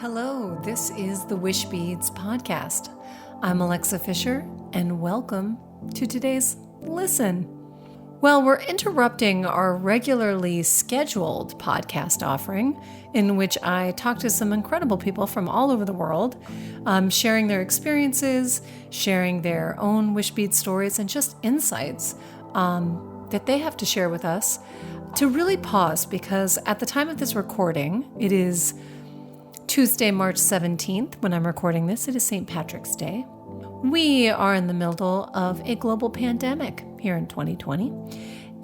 Hello, this is the Wishbeads podcast. I'm Alexa Fischer, and welcome to today's Listen. Well, we're interrupting our regularly scheduled podcast offering, in which I talk to some incredible people from all over the world, sharing their experiences, sharing their own Wishbead stories, and just insights that they have to share with us, to really pause, because at the time of this recording, it is Tuesday, March 17th. When I'm recording this, it is St. Patrick's Day. We are in the middle of a global pandemic here in 2020,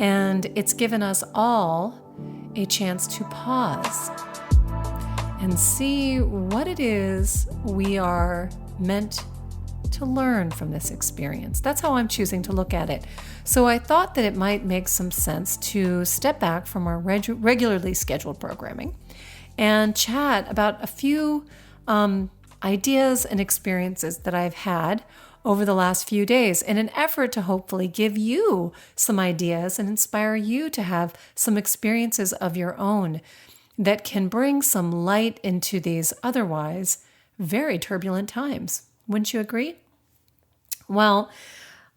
and it's given us all a chance to pause and see what it is we are meant to learn from this experience. That's how I'm choosing to look at it. So I thought that it might make some sense to step back from our regularly scheduled programming and chat about a few ideas and experiences that I've had over the last few days in an effort to hopefully give you some ideas and inspire you to have some experiences of your own that can bring some light into these otherwise very turbulent times. Wouldn't you agree? Well,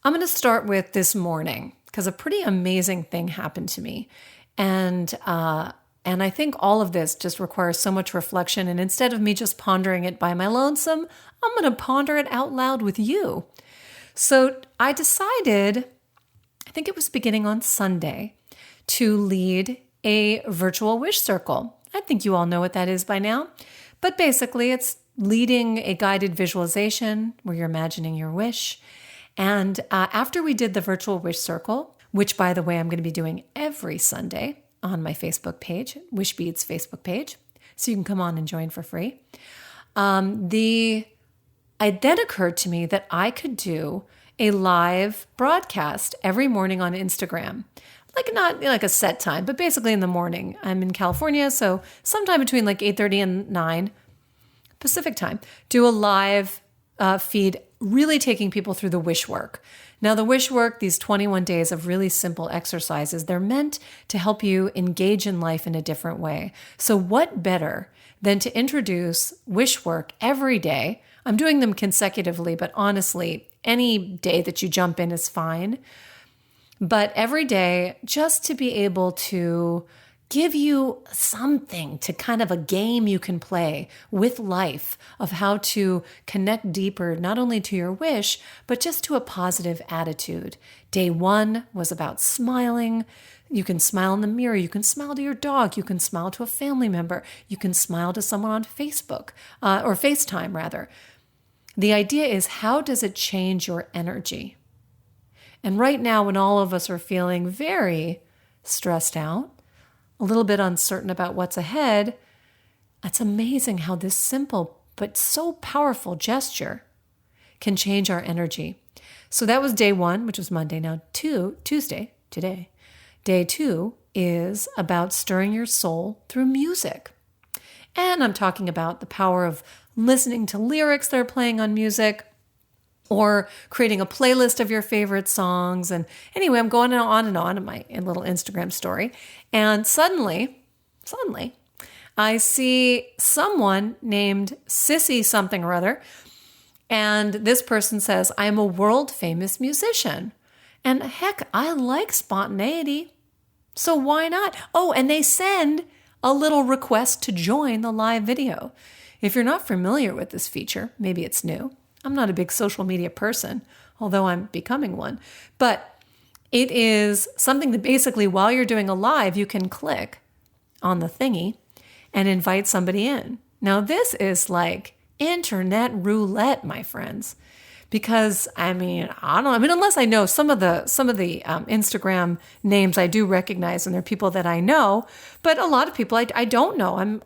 I'm going to start with this morning because a pretty amazing thing happened to me. And I think all of this just requires so much reflection. And instead of me just pondering it by my lonesome, I'm going to ponder it out loud with you. So I decided, I think it was beginning on Sunday, to lead a virtual wish circle. I think you all know what that is by now. But basically, it's leading a guided visualization where you're imagining your wish. And after we did the virtual wish circle, which, by the way, I'm going to be doing every Sunday on my Facebook page, Wishbeads Facebook page, so you can come on and join for free. It then occurred to me that I could do a live broadcast every morning on Instagram. Not like a set time, but basically in the morning. I'm in California, so sometime between 8:30 and 9 Pacific time, do a live feed, really taking people through the Wishwork. Now, the Wishwork, these 21 days of really simple exercises, they're meant to help you engage in life in a different way. So what better than to introduce Wishwork every day? I'm doing them consecutively, but honestly, any day that you jump in is fine. But every day, just to be able to give you something, to kind of a game you can play with life of how to connect deeper, not only to your wish, but just to a positive attitude. Day one was about smiling. You can smile in the mirror. You can smile to your dog. You can smile to a family member. You can smile to someone on Facebook or FaceTime rather. The idea is, how does it change your energy? And right now, when all of us are feeling very stressed out, a little bit uncertain about what's ahead, it's amazing how this simple but so powerful gesture can change our energy. So that was day one, which was Monday. Now Tuesday, today. Day two is about stirring your soul through music. And I'm talking about the power of listening to lyrics that are playing on music, or creating a playlist of your favorite songs. And anyway, I'm going on in my little Instagram story. And suddenly, I see someone named Sissy something or other. And this person says, I am a world famous musician. And heck, I like spontaneity. So why not? Oh, and they send a little request to join the live video. If you're not familiar with this feature, maybe it's new. I'm not a big social media person, although I'm becoming one. But it is something that basically, while you're doing a live, you can click on the thingy and invite somebody in. Now, this is like internet roulette, my friends, because I don't know. Unless I know some of the Instagram names I do recognize, and they're people that I know, but a lot of people I don't know. I'm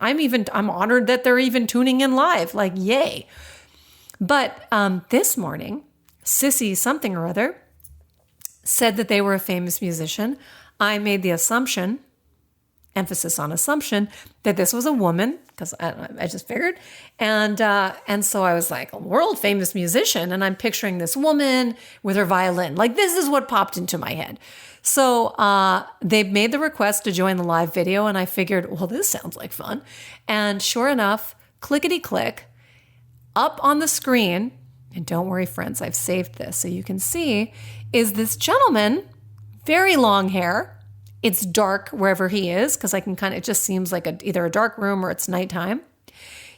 honored that they're even tuning in live. Yay. But this morning, Sissy something or other said that they were a famous musician. I made the assumption, emphasis on assumption, that this was a woman, because I just figured. And so I was like, a world famous musician. And I'm picturing this woman with her violin. This is what popped into my head. So they made the request to join the live video. And I figured, well, this sounds like fun. And sure enough, clickety click, up on the screen, and don't worry, friends, I've saved this so you can see, is this gentleman, very long hair. It's dark wherever he is because it just seems like either a dark room or it's nighttime.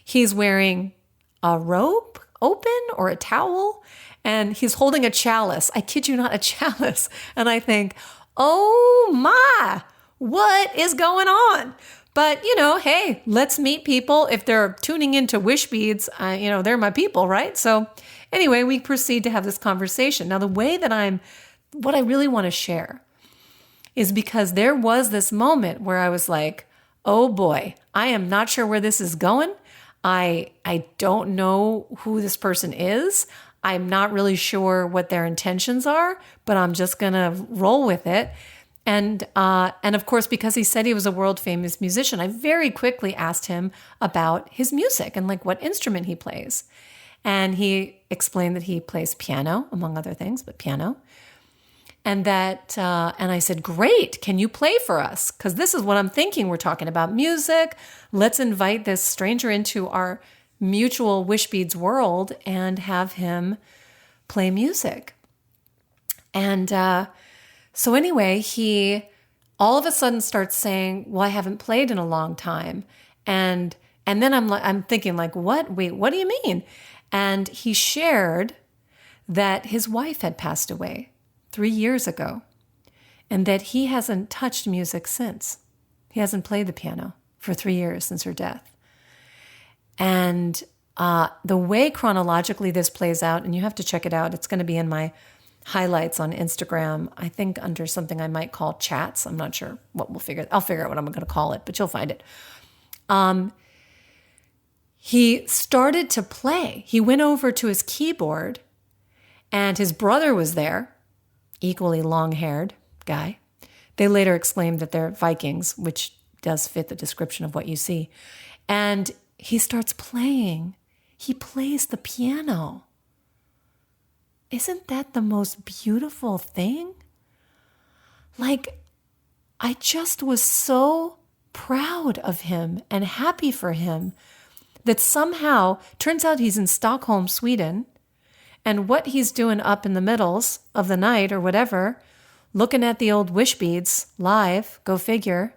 He's wearing a robe open or a towel, and he's holding a chalice. I kid you not, a chalice. And I think, oh my, what is going on? But, hey, let's meet people. If they're tuning into Wishbeads, they're my people, right? So anyway, we proceed to have this conversation. Now, what I really want to share is because there was this moment where I was like, oh boy, I am not sure where this is going. I don't know who this person is. I'm not really sure what their intentions are, but I'm just going to roll with it. And of course, because he said he was a world famous musician, I very quickly asked him about his music and what instrument he plays. And he explained that he plays piano, among other things, but piano. And I said, great, can you play for us? Because this is what I'm thinking. We're talking about music. Let's invite this stranger into our mutual Wishbeads world and have him play music. And so anyway, he all of a sudden starts saying, well, I haven't played in a long time. And then I'm thinking what? Wait, what do you mean? And he shared that his wife had passed away 3 years ago and that he hasn't touched music since. He hasn't played the piano for 3 years since her death. And the way chronologically this plays out, and you have to check it out, it's going to be in my highlights on Instagram, I think under something I might call chats. I'm not sure what I'll figure out what I'm going to call it, but you'll find it. He started to play. He went over to his keyboard and his brother was there, equally long-haired guy. They later exclaimed that they're Vikings, which does fit the description of what you see. And he starts playing. He plays the piano. Isn't that the most beautiful thing? I just was so proud of him and happy for him that somehow, turns out he's in Stockholm, Sweden, and what he's doing up in the middles of the night or whatever, looking at the old Wishbeads live, go figure.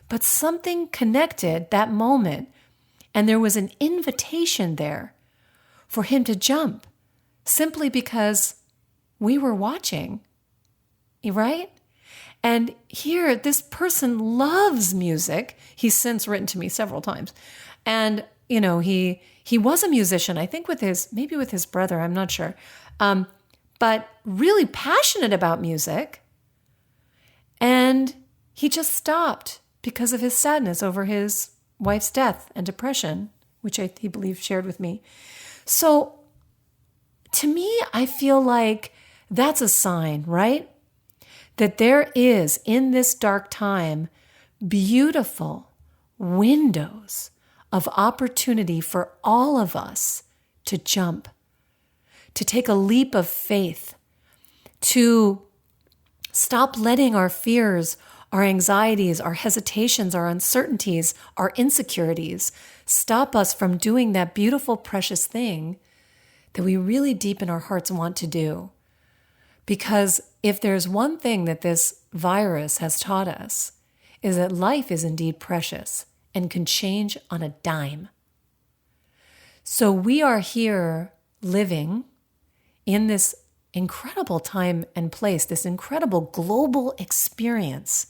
But something connected that moment, and there was an invitation there for him to jump. Simply because we were watching, right? And here, this person loves music. He's since written to me several times. And, he was a musician, I think maybe with his brother, I'm not sure. But really passionate about music. And he just stopped because of his sadness over his wife's death and depression, which he believes shared with me. So, to me, I feel like that's a sign, right? That there is, in this dark time, beautiful windows of opportunity for all of us to jump, to take a leap of faith, to stop letting our fears, our anxieties, our hesitations, our uncertainties, our insecurities stop us from doing that beautiful, precious thing that we really deep in our hearts want to do. Because if there's one thing that this virus has taught us, is that life is indeed precious and can change on a dime. So we are here living in this incredible time and place, this incredible global experience.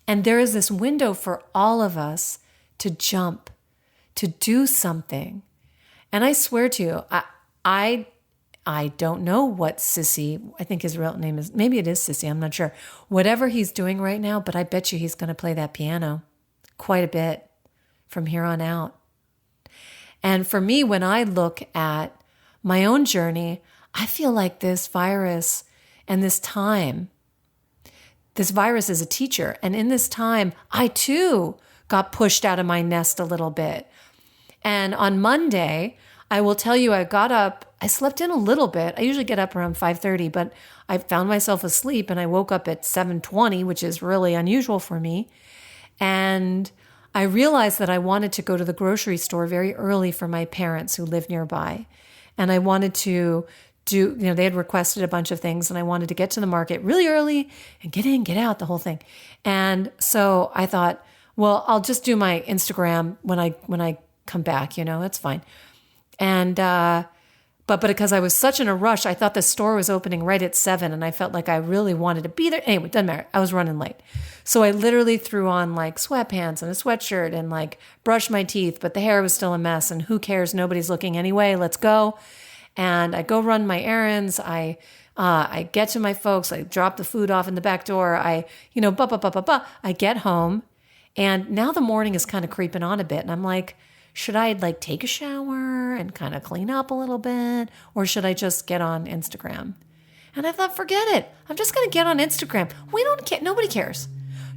And there is this window for all of us to jump, to do something. And I swear to you, I don't know what Sissy, I think his real name is, maybe it is Sissy, I'm not sure. Whatever he's doing right now, but I bet you he's going to play that piano quite a bit from here on out. And for me, when I look at my own journey, I feel like this virus and this time, this virus is a teacher. And in this time, I too got pushed out of my nest a little bit. And on Monday, I will tell you, I got up, I slept in a little bit. I usually get up around 5:30, but I found myself asleep and I woke up at 7:20, which is really unusual for me. And I realized that I wanted to go to the grocery store very early for my parents who live nearby. And I wanted to they had requested a bunch of things, and I wanted to get to the market really early and get in, get out, the whole thing. And so I thought, well, I'll just do my Instagram when I come back, it's fine. And, but because I was such in a rush, I thought the store was opening right at 7, and I felt like I really wanted to be there. Anyway, it doesn't matter. I was running late. So I literally threw on like sweatpants and a sweatshirt and like brushed my teeth, but the hair was still a mess, and who cares? Nobody's looking anyway. Let's go. And I go run my errands. I get to my folks. I drop the food off in the back door. I get home, and now the morning is kind of creeping on a bit. And I'm like, should I like take a shower and kind of clean up a little bit? Or should I just get on Instagram? And I thought, forget it. I'm just going to get on Instagram. We don't care. Nobody cares.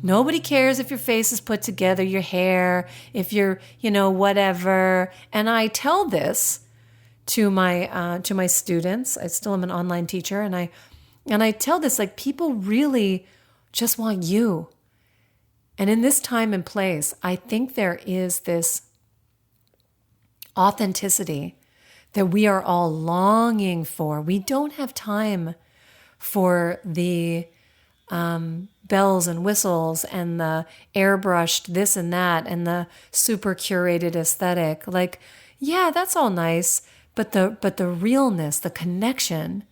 Nobody cares if your face is put together, your hair, if you're, whatever. And I tell this to my students. I still am an online teacher, and I tell this, like, people really just want you. And in this time and place, I think there is this authenticity that we are all longing for. We don't have time for the bells and whistles and the airbrushed this and that and the super curated aesthetic. Like, yeah, that's all nice. But the realness, the connection,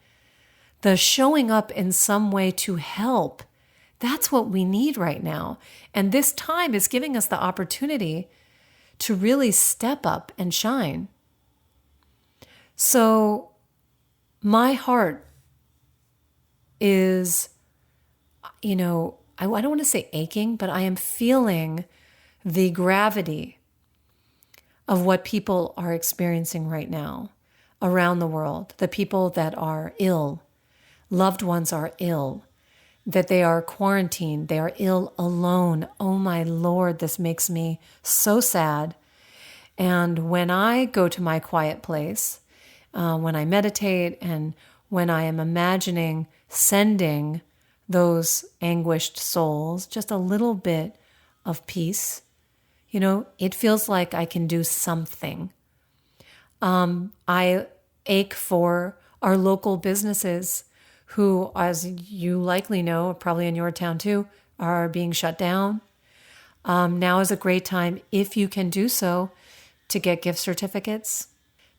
the showing up in some way to help, that's what we need right now. And this time is giving us the opportunity to really step up and shine. So my heart is, I don't want to say aching, but I am feeling the gravity of what people are experiencing right now around the world. The people that are ill, loved ones are ill, that they are quarantined, they are ill alone. Oh my Lord, this makes me so sad. And when I go to my quiet place, when I meditate and when I am imagining sending those anguished souls just a little bit of peace, it feels like I can do something. I ache for our local businesses who, as you likely know, probably in your town too, are being shut down. Now is a great time, if you can do so, to get gift certificates,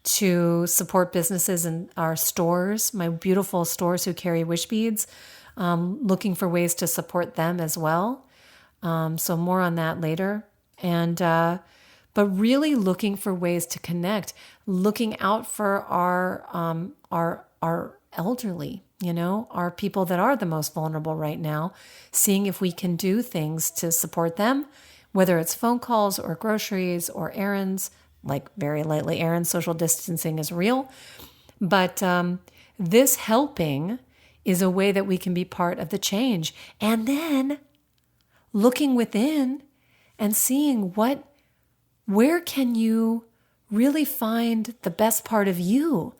to support businesses in our stores, my beautiful stores who carry Wishbeads, looking for ways to support them as well. So more on that later. And but really looking for ways to connect, looking out for our elderly, our people that are the most vulnerable right now, seeing if we can do things to support them, whether it's phone calls or groceries or errands, like very lightly errands. Social distancing is real, but this helping is a way that we can be part of the change. And then looking within and seeing where can you really find the best part of you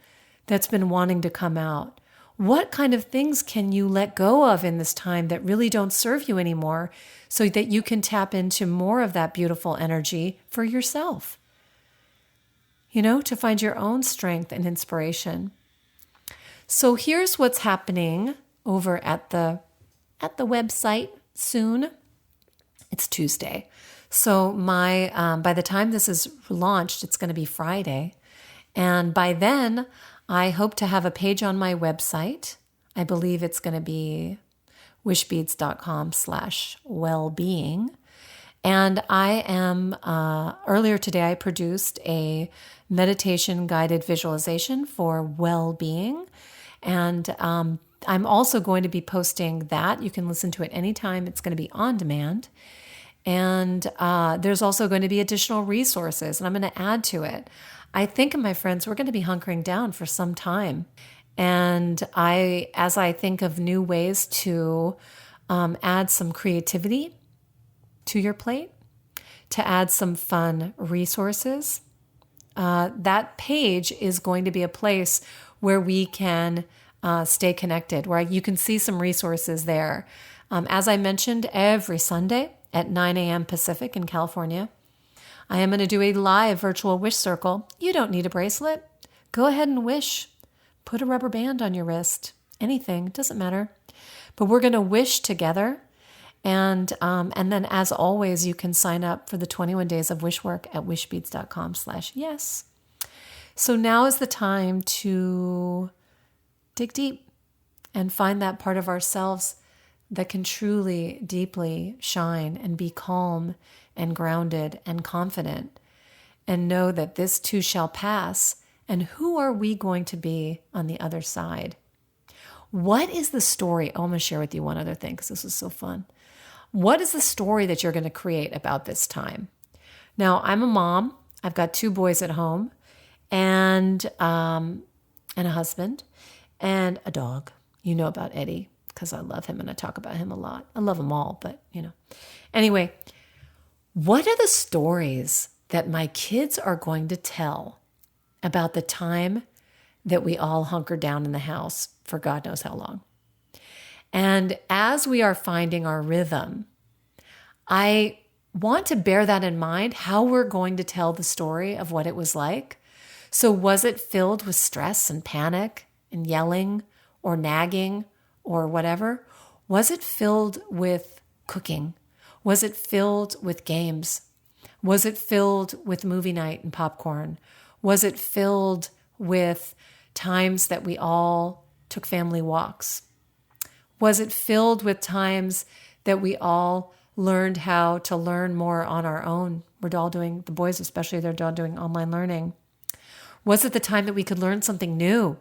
that's been wanting to come out? What kind of things can you let go of in this time that really don't serve you anymore, so that you can tap into more of that beautiful energy for yourself? To find your own strength and inspiration. So here's what's happening over at the website soon. It's Tuesday. So by the time this is launched, it's going to be Friday. And by then, I hope to have a page on my website. I believe it's going to be wishbeads.com/wellbeing. And I am, earlier today, I produced a meditation guided visualization for well-being. And I'm also going to be posting that. You can listen to it anytime. It's going to be on demand. And there's also going to be additional resources, and I'm going to add to it. I think, my friends, we're going to be hunkering down for some time. And as I think of new ways to add some creativity to your plate, to add some fun resources, that page is going to be a place where we can stay connected, where you can see some resources there. As I mentioned, every Sunday at 9 a.m. Pacific in California. I am going to do a live virtual wish circle. You don't need a bracelet. Go ahead and wish. Put a rubber band on your wrist. Anything, doesn't matter. But we're going to wish together. And then, as always, you can sign up for the 21 days of Wishwork at wishbeads.com/yes. So now is the time to dig deep and find that part of ourselves that can truly, deeply shine and be calm and grounded and confident and know that this too shall pass. And who are we going to be on the other side? What is the story? Oh, I'm going to share with you one other thing because this is so fun. What is the story that you're going to create about this time? Now, I'm a mom. I've got 2 boys at home and a husband and a dog. You know about Eddie because I love him and I talk about him a lot. I love them all, but Anyway, what are the stories that my kids are going to tell about the time that we all hunkered down in the house for God knows how long? And as we are finding our rhythm, I want to bear that in mind, how we're going to tell the story of what it was like. So was it filled with stress and panic and yelling or nagging or whatever? Was it filled with cooking? Was it filled with games? Was it filled with movie night and popcorn? Was it filled with times that we all took family walks? Was it filled with times that we all learned how to learn more on our own? We're all doing, the boys especially, they're all doing online learning. Was it the time that we could learn something new?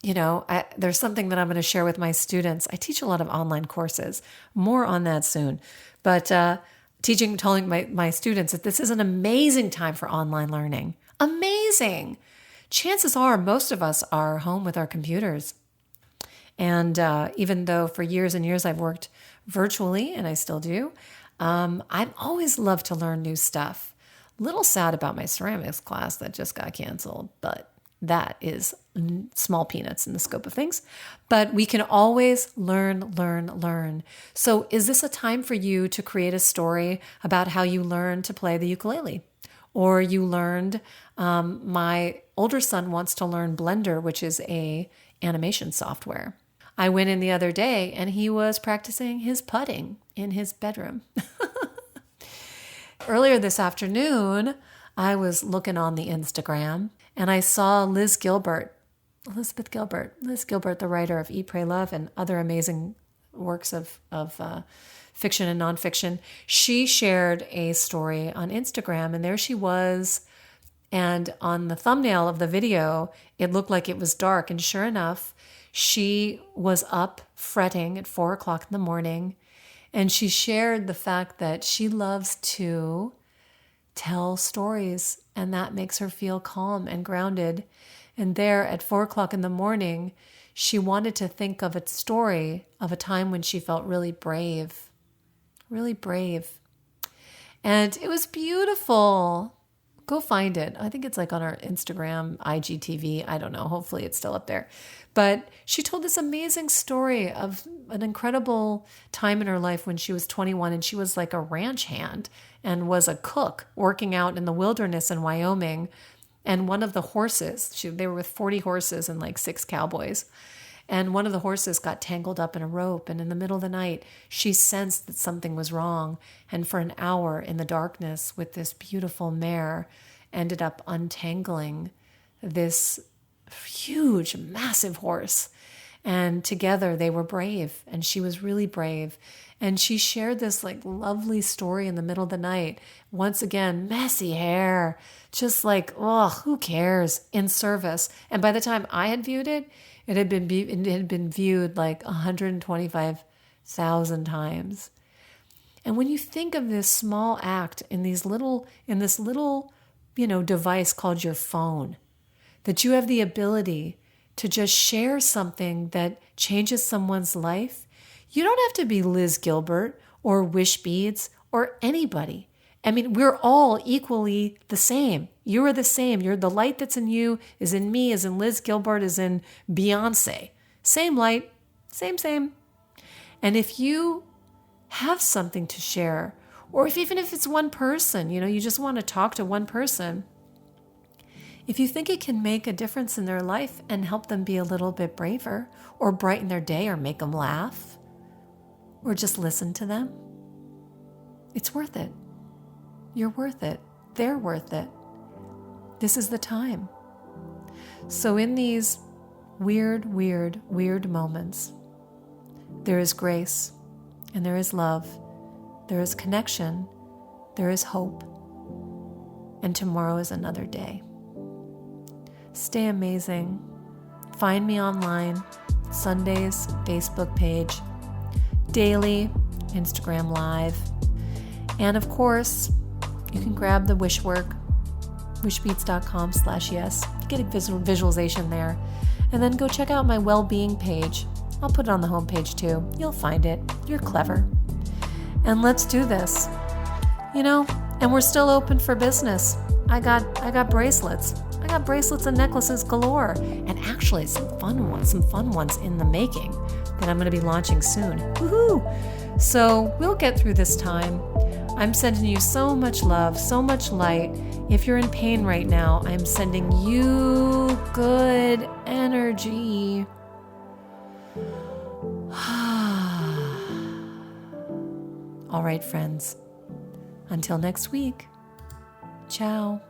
There's something that I'm going to share with my students. I teach a lot of online courses, more on that soon. But telling my students that this is an amazing time for online learning. Amazing. Chances are most of us are home with our computers. And even though for years and years I've worked virtually, and I still do, I've always loved to learn new stuff. A little sad about my ceramics class that just got canceled, but that is small peanuts in the scope of things. But we can always learn. So is this a time for you to create a story about how you learned to play the ukulele? Or you learned, my older son wants to learn Blender, which is a animation software. I went in the other day and he was practicing his putting in his bedroom. Earlier this afternoon, I was looking on the Instagram and I saw Elizabeth Gilbert, the writer of Eat, Pray, Love and other amazing works of fiction and nonfiction. She shared a story on Instagram and there she was. And on the thumbnail of the video, it looked like it was dark. And sure enough, she was up fretting at 4:00 in the morning. And she shared the fact that she loves to tell stories and that makes her feel calm and grounded. And there at 4:00 in the morning, she wanted to think of a story of a time when she felt really brave. And it was beautiful. Go find it. I think it's like on our Instagram, IGTV. I don't know. Hopefully it's still up there. But she told this amazing story of an incredible time in her life when she was 21 and she was like a ranch hand and was a cook working out in the wilderness in Wyoming. And one of the horses, they were with 40 horses and like 6 cowboys. And one of the horses got tangled up in a rope. And in the middle of the night, she sensed that something was wrong. And for an hour in the darkness with this beautiful mare, ended up untangling this huge, massive horse. And together they were brave. And she was really brave. And she shared this like lovely story in the middle of the night. Once again, messy hair, just like, oh, who cares? In service. And by the time I had viewed it, it had been viewed like 125,000 times. And when you think of this small act in this little, device called your phone, that you have the ability to just share something that changes someone's life, you don't have to be Liz Gilbert or Wishbeads or anybody. I mean, we're all equally the same. You are the same. The light that's in you is in me, is in Liz Gilbert, is in Beyonce. Same light, same. And if you have something to share. Or even if it's one person, you just want to talk to one person. If you think it can make a difference in their life and help them be a little bit braver, or brighten their day, or make them laugh, or just listen to them, it's worth it. You're worth it. They're worth it. This is the time. So in these weird moments, there is grace, and there is love, there is connection, there is hope, and tomorrow is another day. Stay amazing. Find me online, Sundays, Facebook page, daily, Instagram Live, and of course, you can grab the Wishwork, wishbeads.com/yes. You get a visualization there. And then go check out my Wellbeing page. I'll put it on the homepage too. You'll find it. You're clever. And let's do this. And we're still open for business. I got bracelets. I got bracelets and necklaces galore. And actually some fun ones in the making that I'm going to be launching soon. Woohoo! So we'll get through this time. I'm sending you so much love, so much light. If you're in pain right now, I'm sending you good energy. All right, friends. Until next week. Ciao.